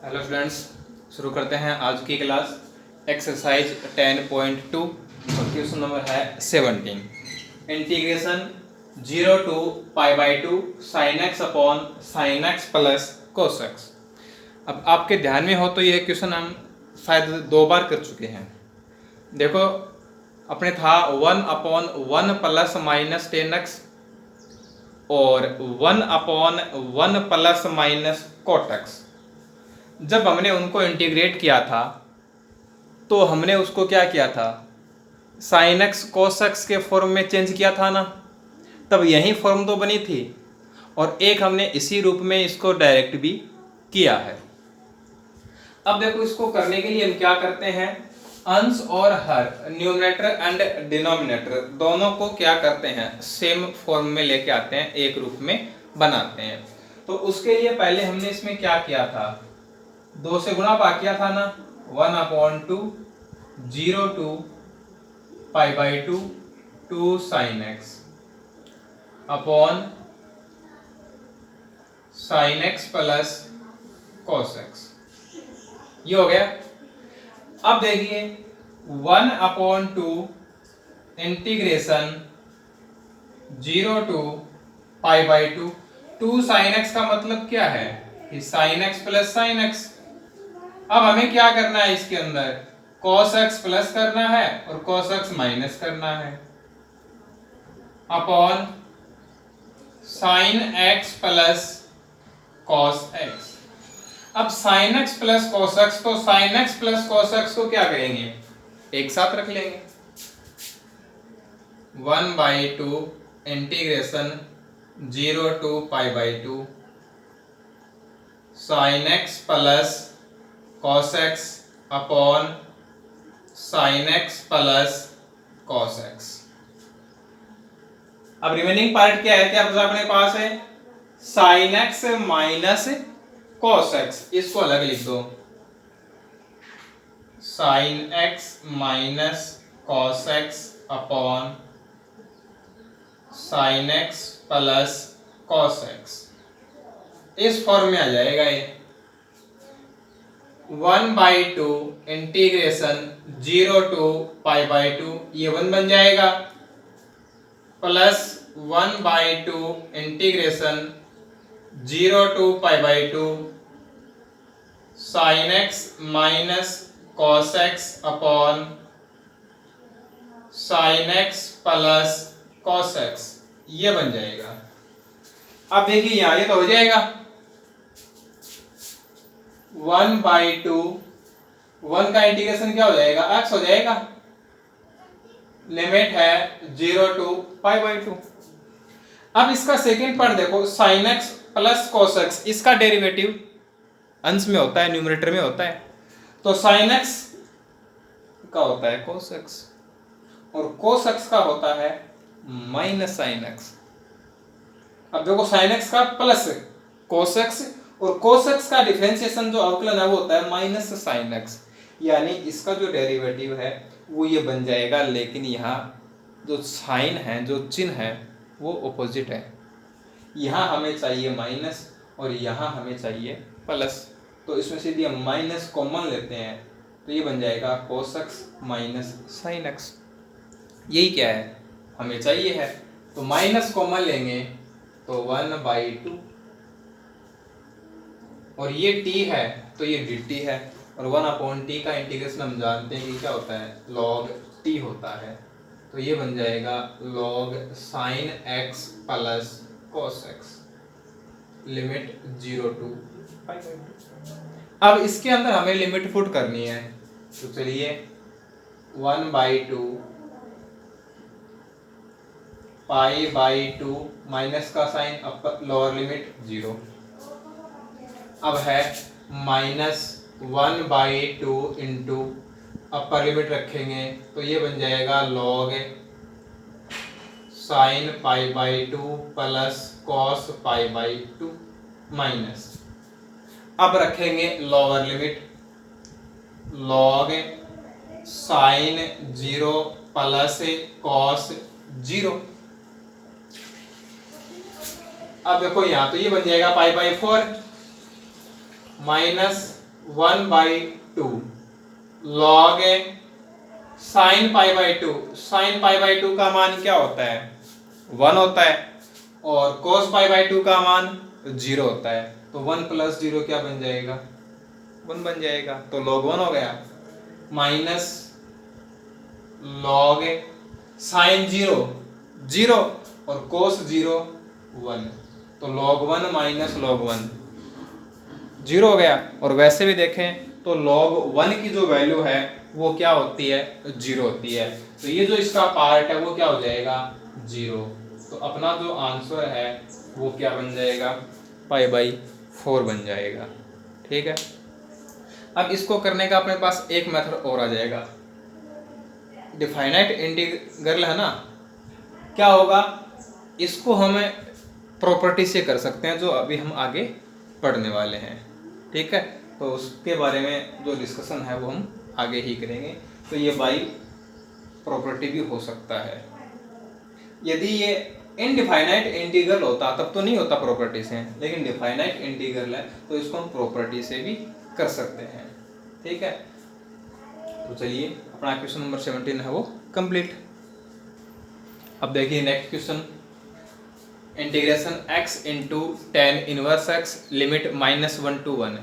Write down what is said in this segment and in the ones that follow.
Hello students, शुरू करते हैं आज की क्लास। एक्सरसाइज 10.2 और क्वेश्चन नंबर है 17। Integration 0 to π/2 sin x upon sin x plus cos x। अब आपके ध्यान में हो तो ये क्वेश्चन हम शायद 2 बार कर चुके हैं। देखो, अपने था 1/1 प्लस माइनस 10x और 1/1 प्लस माइनस cot x। जब हमने उनको इंटीग्रेट किया था तो हमने उसको क्या किया था, साइन एक्स कोस एक्स के फॉर्म में चेंज किया था ना। तब यही फॉर्म तो बनी थी और एक हमने इसी रूप में इसको डायरेक्ट भी किया है। अब देखो, इसको करने के लिए हम क्या करते हैं, अंश और हर न्यूमरेटर एंड डिनोमिनेटर दोनों को क्या करते हैं, सेम फॉर्म में लेके आते हैं, एक रूप में बनाते हैं। तो उसके लिए पहले हमने इसमें क्या किया था, 2 से गुणा भाग किया था ना। 1/2 0 to π/2 2 sin x upon sin x plus cos x, ये हो गया। अब देखिए 1/2 इंटीग्रेशन 0 to π/2 2 sin x का मतलब क्या है कि sin x plus sin x। अब हमें क्या करना है, इसके अंदर cos x प्लस करना है और cos x माइनस करना है upon sin x plus cos x। अब sin x plus cos x, तो sin x plus cos x को क्या करेंगे, एक साथ रख लेंगे। 1/2 integration 0 to π/2 sin x plus cos x upon sin x plus cos x। अब रिमेनिंग पार्ट क्या है, क्या अपने पास है, sin x minus cos x। इसको अलग लिख दो, sin x minus cos x upon sin x plus cos x। इस फॉर्म में आ जाएगा ये 1/2 इंटीग्रेशन 0 to π/2, ये 1 बन जाएगा, plus 1/2 integration 0 to π/2 sin x minus cos x upon sin x plus cos x, ये बन जाएगा। अब देखिए यहाँ ये तो हो जाएगा 1/2 1 का इंटीग्रेशन क्या हो जाएगा, x हो जाएगा, लिमिट है 0 to π/2। अब इसका सेकेंड पार्ट देखो, sin x plus cos x, इसका डेरिवेटिव अंश में होता है, न्यूमरेटर में होता है, तो sin x का होता है cos x और cos x का होता है माइनस sin x। अब देखो sin x का प्लस cos x और cos x का डिफरेंशिएशन जो अवकलन है वो होता है माइनस sin x, यानी इसका जो डेरिवेटिव है वो ये बन जाएगा। लेकिन यहाँ जो साइन है, जो चिन्ह है वो ऑपोजिट है, यहाँ हमें चाहिए माइनस और यहाँ हमें चाहिए प्लस, तो इसमें से हम माइनस कॉमन लेते हैं तो ये बन जाएगा cos x minus sin x। यही क्या है हमें चाहिए है, तो माइनस कॉमन लेंगे तो 1/2 और ये t है तो ये dt है, और 1/t का इंटीग्रेशन हम जानते हैं कि क्या होता है, log t होता है, तो ये बन जाएगा log sin x plus cos x, limit 0 to π/2। अब इसके अंदर हमें लिमिट पुट करनी है, तो चलिए 1/2 π/2 माइनस का साइन, अपर लोअर लिमिट 0। अब है माइनस 1/2 इंटू अपर लिमिट रखेंगे तो ये बन जाएगा log sin π/2 plus cos π/2 minus, अब रखेंगे lower limit log sin 0 plus cos 0। अब देखो यहाँ तो ये बन जाएगा π/4 minus 1/2 log sine pi by two. Sine pi by two का मान क्या होता है? 1 होता है। और कोस पाई बाई टू का मान 0 होता है। तो 1 + 0 क्या बन जाएगा? 1 बन जाएगा। तो log 1 हो गया माइनस log साइन 0 0 और कोस 0 1। तो log 1 माइनस log 1 0 हो गया। और वैसे भी देखें तो log 1 की जो वैल्यू है वो क्या होती है? 0 होती है। तो ये जो इसका पार्ट है वो क्या हो जाएगा? 0। तो अपना जो आंसर है वो क्या बन जाएगा? π/4 बन जाएगा। ठीक है। अब इसको करने का अपने पास एक मेथड और आ जाएगा। डिफाइनाइट इंटीग्रल है ना, क्या होगा? इसको हम प्रॉपर्टी से कर सकते हैं, जो अभी हम आगे पढ़ने वाले हैं। ठीक है। तो उसके बारे में जो डिस्कशन है वो हम आगे ही करेंगे। तो ये बाई प्रॉपर्टी भी हो सकता है। यदि ये इनडिफाइनाइट इंटीग्रल होता तब तो नहीं होता प्रॉपर्टी से, लेकिन डिफाइनाइट इंटीग्रल है तो इसको हम प्रॉपर्टी से भी कर सकते हैं। ठीक है। तो चलिए अपना क्वेश्चन नंबर 17 है वो कंप्लीट। अब देखिए next question, integration x into tan inverse x limit -1 to 1।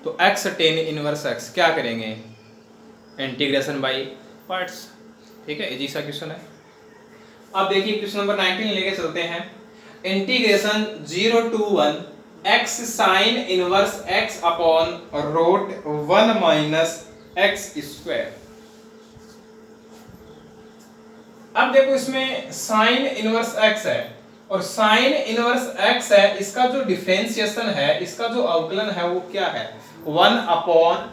तो x टेन इनवर्स x क्या करेंगे? Integration by parts. ठीक है, इजी सा क्वेश्चन है। अब देखिए क्वेश्चन नंबर 19 लेके चलते हैं। Integration 0 to 1 x sine inverse x upon root 1 minus x square. अब देखो इसमें साइन इनवर्स x है और साइन इनवर्स x है, इसका जो डिफरेंशिएशन है, इसका जो अवकलन है वो क्या है? 1 upon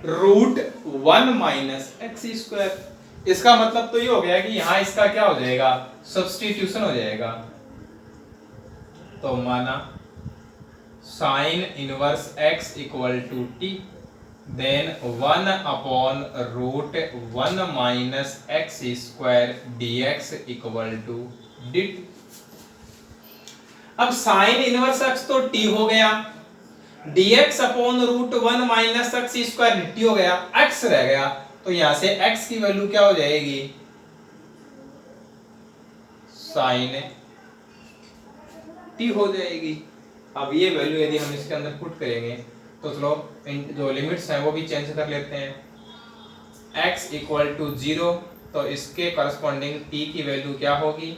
root 1 minus x square. इसका मतलब तो ये हो गया कि यहाँ इसका क्या हो जाएगा? सब्स्टिट्यूशन हो जाएगा। तो माना sine inverse x equal to t, then 1 upon root 1 minus x square dx equal to dt। अब साइन इनवर्स x तो t हो गया, dx upon root 1 minus x square dt हो गया, x रह गया। तो यहां से x की वैल्यू क्या हो जाएगी? साइन t हो जाएगी। अब ये वैल्यू यदि हम इसके अंदर पुट करेंगे तो चलो जो लिमिट्स हैं वो भी चेंज कर लेते हैं। x इक्वल टू 0 तो इसके करस्पॉन्डिंग t की वैल्यू क्या होगी?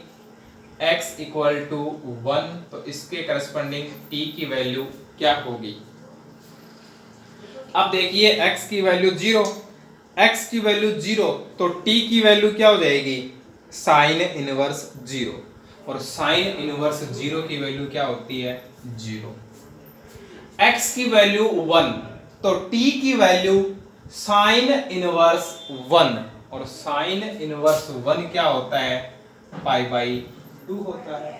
x इक्वल टू 1 तो इसके करस्पॉन्डिंग t की वैल्यू क्या होगी? अब देखिए x की वैल्यू 0, x की वैल्यू 0 तो t की वैल्यू क्या हो जाएगी? Sine inverse 0। और साइन इनवर्स 0 की वैल्यू क्या होती है? 0। x की वैल्यू 1 तो t की वैल्यू साइन इनवर्स 1, और साइन इनवर्स 1 क्या होता है? π/2 होता है।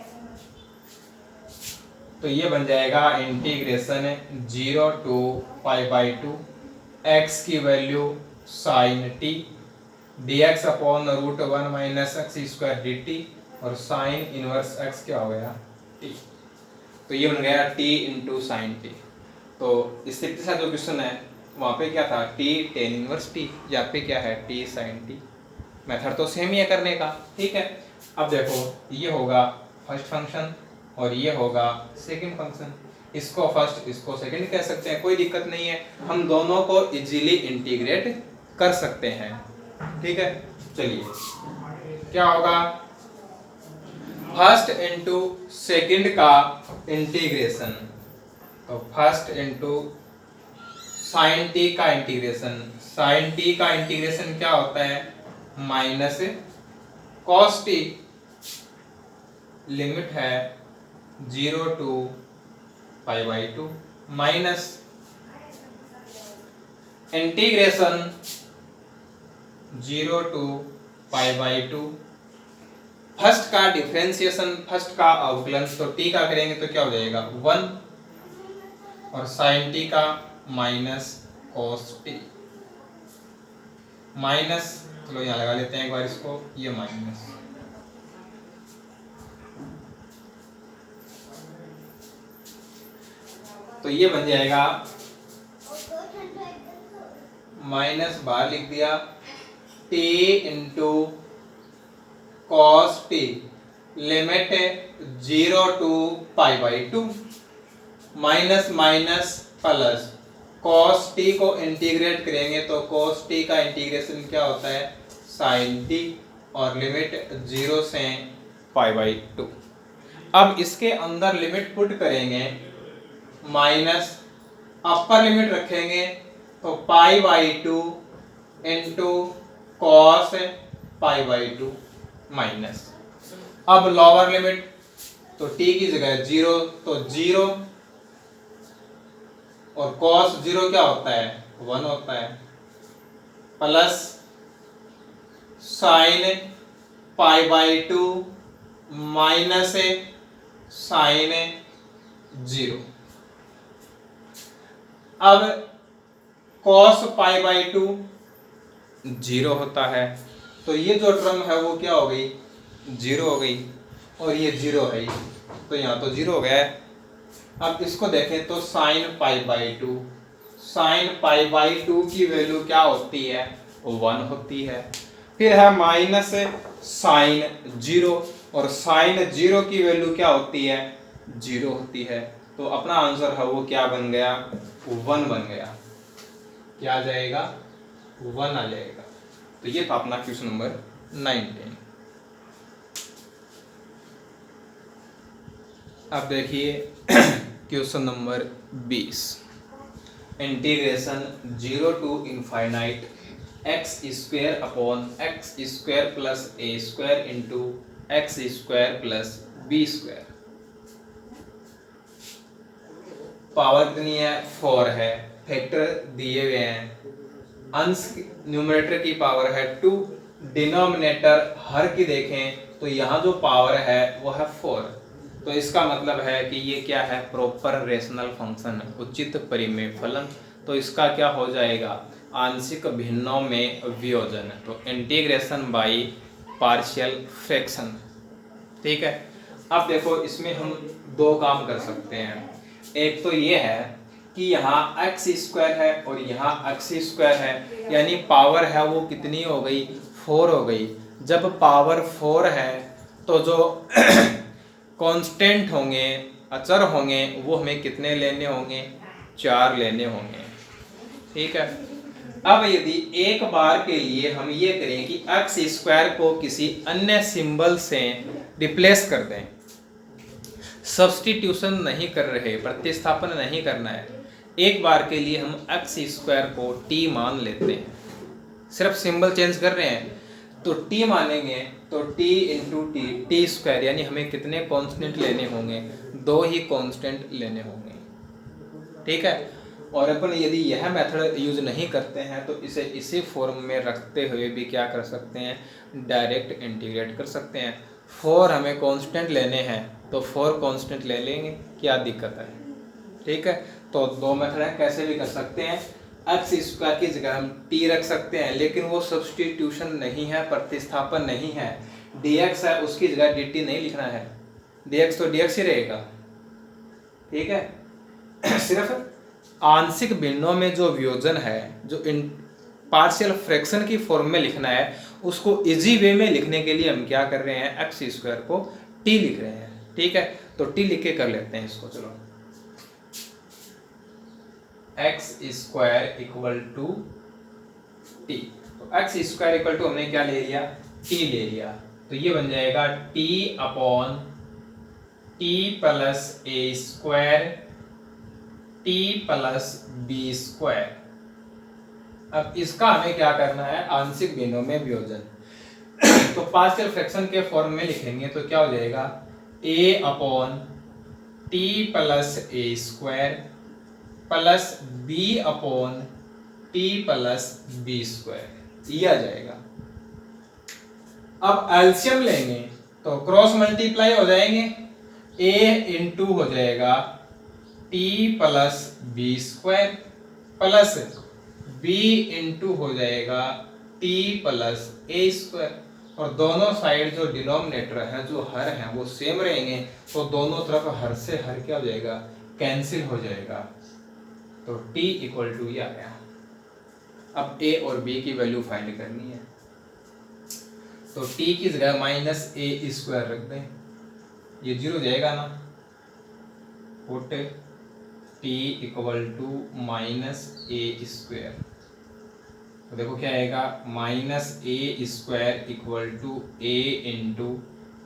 तो ये बन जाएगा इंटीग्रेशन 0 to π/2 x की value sine t dx upon root 1 minus x square dt, और साइन इनवर्स x क्या हो गया? t। तो ये बन गया t इंटू साइन t। तो इस तरीके से जो क्वेश्चन है वहाँ पे क्या था? t टेन इनवर्स t, यहाँ पे क्या है? t sine t। मेथड तो सेम ही है करने का। ठीक है। अब देखो ये होगा फर्स्ट फंक्शन और ये होगा सेकंड फंक्शन। इसको फर्स्ट इसको सेकंड कह सकते हैं, कोई दिक्कत नहीं है। हम दोनों को इजीली इंटीग्रेट कर सकते हैं। ठीक है। चलिए क्या होगा? फर्स्ट इंटू सेकंड का इंटीग्रेशन। तो फर्स्ट इंटू साइन टी का इंटीग्रेशन। साइन टी का इंटीग्रेशन क्या होता है? माइनस कॉस टी, लिमिट है 0 to π/2 minus integration 0 to π/2। First का डिफरेंशिएशन, फर्स्ट का अवकलन, तो टी का करेंगे तो क्या हो जाएगा? 1, और साइन टी का माइनस कॉस टी माइनस, चलो यहाँ लगा लेते हैं एक बार इसको, ये माइनस। तो ये बन जाएगा माइनस बाहर लिख दिया t into cos t, limit 0 to π/2, minus minus plus, cos t को इंटीग्रेट करेंगे तो कॉस टी का इंटीग्रेशन क्या होता है साइन टी, और लिमिट 0 से π/2। अब इसके अंदर लिमिट पुट करेंगे, माइनस अपर लिमिट रखेंगे तो π/2 इंटू कॉस π/2 माइनस, अब लोअर लिमिट तो t की जगह 0 तो 0, और कॉस 0 क्या होता है 1 होता है, प्लस साइन π/2 माइनस साइन 0। अब cos π/2 0 होता है, तो ये जो टर्म है वो क्या हो गई 0 हो गई, और ये 0 है, तो यहाँ तो 0 हो गया है। अब इसको देखें तो साइन π/2, साइन π/2 की वैल्यू क्या होती है 1 होती है। फिर है माइनस साइन 0, और साइन 0 की वैल्यू क्या होती है 0 होती है, तो अपना आंसर है वो क्या बन गया 1 बन गया, क्या आ जाएगा 1 आ जाएगा। तो ये था अपना क्वेश्चन नंबर 19। अब देखिए question number 20, integration 0 to infinite x square upon x square plus a square into x square plus b square. Power कितनी है 4 है, फैक्टर दिए हुए हैं, अंश न्यूमरेटर की पावर है 2, डिनोमिनेटर हर की देखें तो यहाँ जो पावर है वो है 4, तो इसका मतलब है कि ये क्या है प्रॉपर रेशनल फंक्शन, उचित परिमेय फलन, तो इसका क्या हो जाएगा आंशिक भिन्नों में वियोजन, तो इंटीग्रेशन बाय पार्शियल फ्रैक्शन। ठीक है, अब देखो इसमें हम दो काम कर सकते हैं, एक तो ये है कि यहाँ एक्स स्क्वायर है और यहाँ एक्स स्क्वायर है, यानी पावर है वो कितनी हो गई 4 हो गई। जब पावर 4 है तो जो कांस्टेंट होंगे अचर होंगे वो हमें कितने लेने होंगे 4 लेने होंगे। ठीक है, अब यदि एक बार के लिए हम ये करें कि एक्स स्क्वायर को किसी अन्य सिंबल से रिप्लेस कर दें, सब्स्टिट्यूशन नहीं कर रहे, प्रतिस्थापन नहीं करना है, एक बार के लिए हम एक्स स्क्वायर को t मान लेते हैं, सिर्फ सिंबल चेंज कर रहे हैं तो t मानेंगे तो t इंटू टी स्क्वायर, यानी हमें कितने कांस्टेंट लेने होंगे 2 ही कांस्टेंट लेने होंगे। ठीक है, और अपन यदि यह मेथड यूज नहीं करते हैं तो इसे इसी फॉर्म में रखते हुए भी क्या कर सकते हैं डायरेक्ट इंटीग्रेट कर सकते हैं। 4 हमें कांस्टेंट लेने हैं तो 4 कांस्टेंट ले लेंगे, क्या दिक्कत है। ठीक है, तो 2 मेथड है, कैसे भी कर सकते हैं, एक्स स्क्वायर की जगह हम t रख सकते हैं, लेकिन वो सब्स्टिट्यूशन नहीं है, प्रतिस्थापन नहीं है, dx है उसकी जगह dt नहीं लिखना है, dx तो dx ही रहेगा। ठीक है, सिर्फ आंशिक भिन्नों में जो वियोजन है, जो पार्शियल फ्रैक्शन की फॉर्म में लिखना है, उसको इजी वे में लिखने के लिए हम क्या कर रहे हैं एक्स स्क्वायर को t लिख रहे हैं। ठीक है, तो t लिख के कर लेते हैं इसको, चलो x square equal to t, तो एक्स स्क्वायर इक्वल टू हमने क्या ले लिया t ले लिया, तो ये बन जाएगा t upon t plus a square t plus b square. अब इसका हमें क्या करना है आंशिक भिन्नों में वियोजन तो पार्शियल फ्रैक्शन के फॉर्म में लिखेंगे तो क्या हो जाएगा a upon t plus a square plus b upon t plus b square, ये आ जाएगा। अब एलसीएम लेंगे तो क्रॉस मल्टीप्लाई हो जाएंगे, a इंटू हो जाएगा t plus b square plus b into हो जाएगा टी प्लस ए स्क्वायर, और दोनों साइड जो डिनोमिनेटर है जो हर है वो सेम रहेंगे, तो दोनों तरफ हर से हर क्या हो जाएगा कैंसिल हो जाएगा। तो t इक्वल टू ये आ गया। अब a और b की वैल्यू फाइंड करनी है, तो t की जगह माइनस ए स्क्वायर रख दें, ये 0 जाएगा ना, put t equal to minus a square. तो देखो क्या आएगा, minus a square equal to a into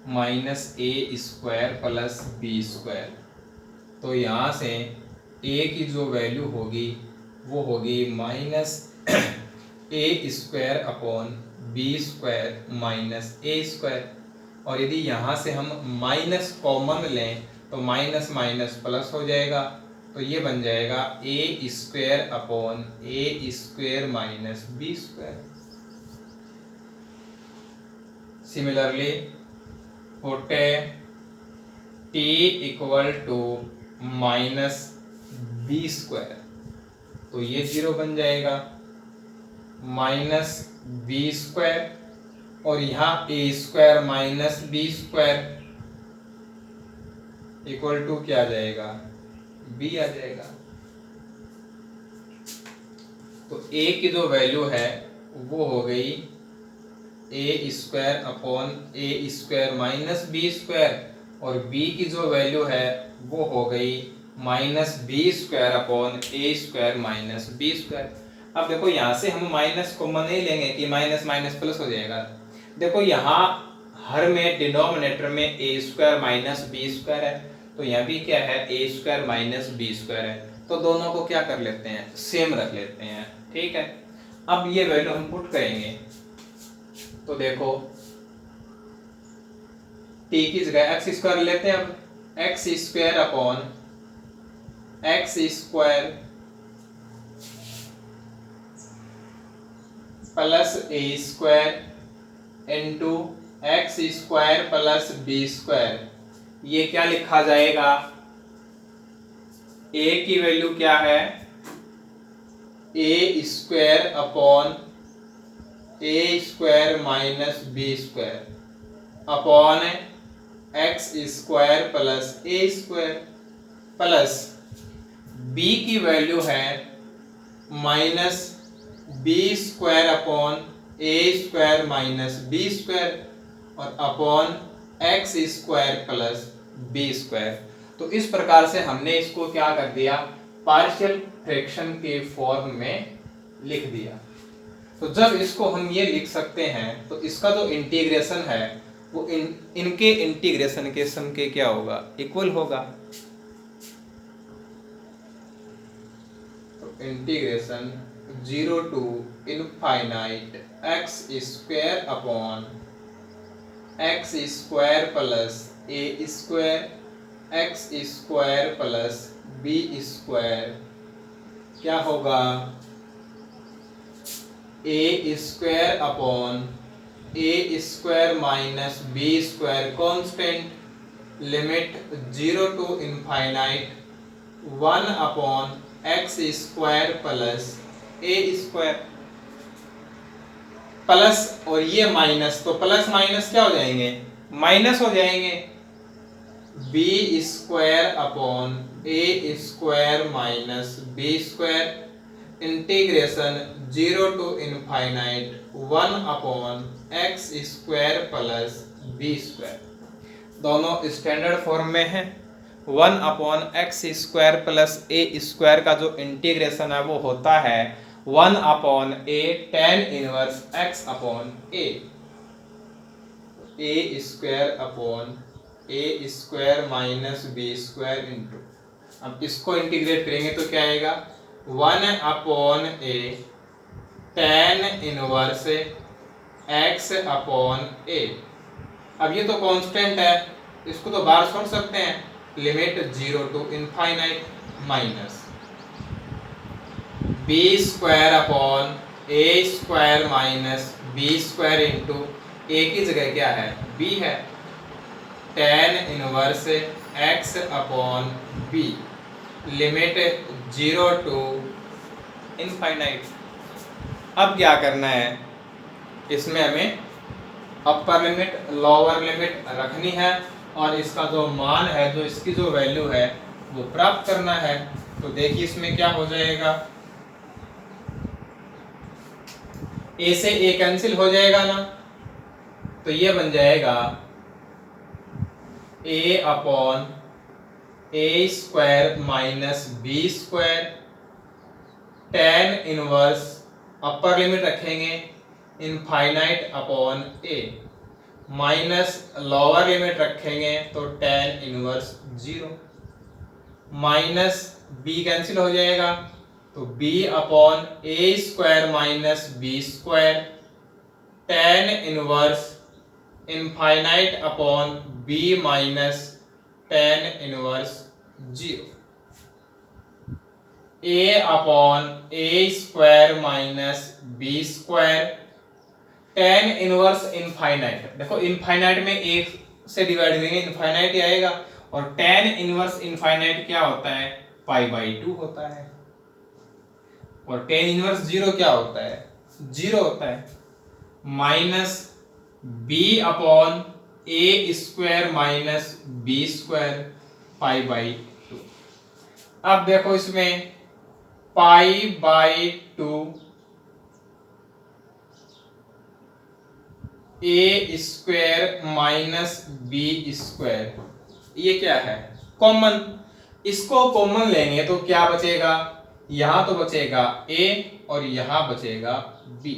minus a square plus b square. तो यहाँ से a की जो वैल्यू होगी वो होगी minus a square upon b square minus a square. और यदि यहाँ से हम माइनस कॉमन लें तो माइनस माइनस प्लस हो जाएगा, तो ये बन जाएगा a square upon a square minus b square. Similarly put t equal to minus b square, तो ये 0 बन जाएगा, माइनस बी स्क्वायर और यहाँ a square minus b square equal to क्या आ जाएगा, बी आ जाएगा। तो ए की जो वैल्यू है वो हो गई ए square upon a square minus b square, और बी की जो वैल्यू है वो हो गई minus b square upon a square minus b square. अब देखो यहाँ से हम माइनस कॉमन नहीं लेंगे कि माइनस माइनस प्लस हो जाएगा। देखो यहाँ हर में डिनोमिनेटर में ए स्क्वायर माइनस बी स्क्वायर है, तो यहाँ भी क्या है, a square minus b square है, तो दोनों को क्या कर लेते हैं, सेम रख लेते हैं। ठीक है, अब ये वैल्यू हम पुट करेंगे, तो देखो t की जगह एक्स स्क्वायर लेते हैं। अब x square upon x square plus a square into x square plus b square, ये क्या लिखा जाएगा, a की वैल्यू क्या है, a square upon a square minus b square upon x square plus a square, plus b की value है minus b square upon a square minus b square और upon x square plus b square. तो इस प्रकार से हमने इसको क्या कर दिया, पार्शियल फ्रैक्शन के फॉर्म में लिख दिया। तो जब इसको हम ये लिख सकते हैं तो इसका जो इंटीग्रेशन है वो इनके इंटीग्रेशन के सम के क्या होगा, इक्वल होगा। तो integration 0 to infinite x square upon x square plus a square x square plus b square क्या होगा, a square upon a square minus b square constant, limit 0 to infinite 1 upon x square plus a square, plus और ये minus, तो plus minus क्या हो जाएंगे, minus हो जाएंगे, b square upon a square minus b square integration 0 to infinite 1 upon x square plus b square. दोनों standard form में है। 1 upon x square plus a square का जो इंटीग्रेशन है वो होता है 1 upon a tan inverse x upon a square upon a square minus b square into, अब इसको इंटीग्रेट करेंगे तो क्या आएगा, 1 upon a tan inverse x upon ए। अब ये तो कांस्टेंट है, इसको तो बाहर छोड़ सकते हैं, limit 0 to infinite minus b square upon a square minus b square into a की जगह क्या है, बी है, tan inverse x upon b, limit 0 to infinite. अब क्या करना है, इसमें हमें अपर लिमिट लोअर लिमिट रखनी है और इसका जो मान है, जो इसकी जो वैल्यू है वो प्राप्त करना है। तो देखिए इसमें क्या हो जाएगा, ए से ए कैंसिल हो जाएगा ना, तो ये बन जाएगा a upon a square minus b square, tan inverse upper limit रखेंगे infinite upon a, minus lower limit रखेंगे तो tan inverse 0, minus b cancel हो जाएगा तो b upon a square minus b square, tan inverse infinite upon b minus tan inverse 0, a upon a square minus b square, tan inverse infinite, देखो infinite में एक से divide करेंगे infinite ही आएगा, और टेन इनवर्स इनफाइनाइट क्या होता है, π/2 होता है, और टेन इनवर्स 0 क्या होता है, 0 होता है, minus B upon a square minus b square π/2। अब देखो इसमें π/2 ए स्क्वायर माइनस बी स्क्वायर, ये क्या है, कॉमन, इसको कॉमन लेंगे तो क्या बचेगा, यहां तो बचेगा a और यहां बचेगा b।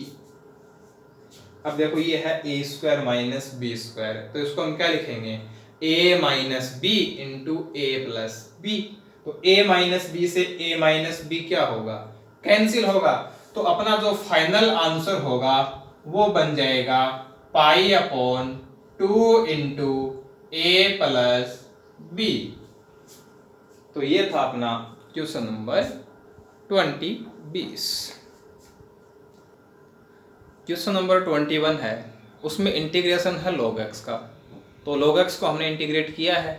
अब देखो ये है a square minus b square, तो इसको हम क्या लिखेंगे, a minus b into a plus b, तो a माइनस बी से a माइनस बी क्या होगा, कैंसिल होगा, तो अपना जो फाइनल आंसर होगा वो बन जाएगा π/2 इंटू ए प्लस बी। तो ये था अपना क्वेश्चन नंबर 20। क्वेश्चन नंबर 21 है, उसमें इंटीग्रेशन है log x का, तो log x को हमने इंटीग्रेट किया है,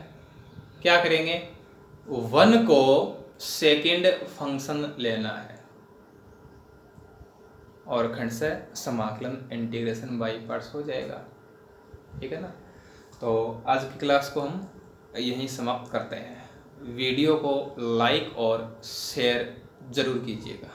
क्या करेंगे, 1 को सेकंड फंक्शन लेना है और खंड से समाकलन इंटीग्रेशन बाई पार्ट्स हो जाएगा, ठीक है ना। तो आज की क्लास को हम यहीं समाप्त करते हैं, वीडियो को लाइक और शेयर जरूर कीजिएगा।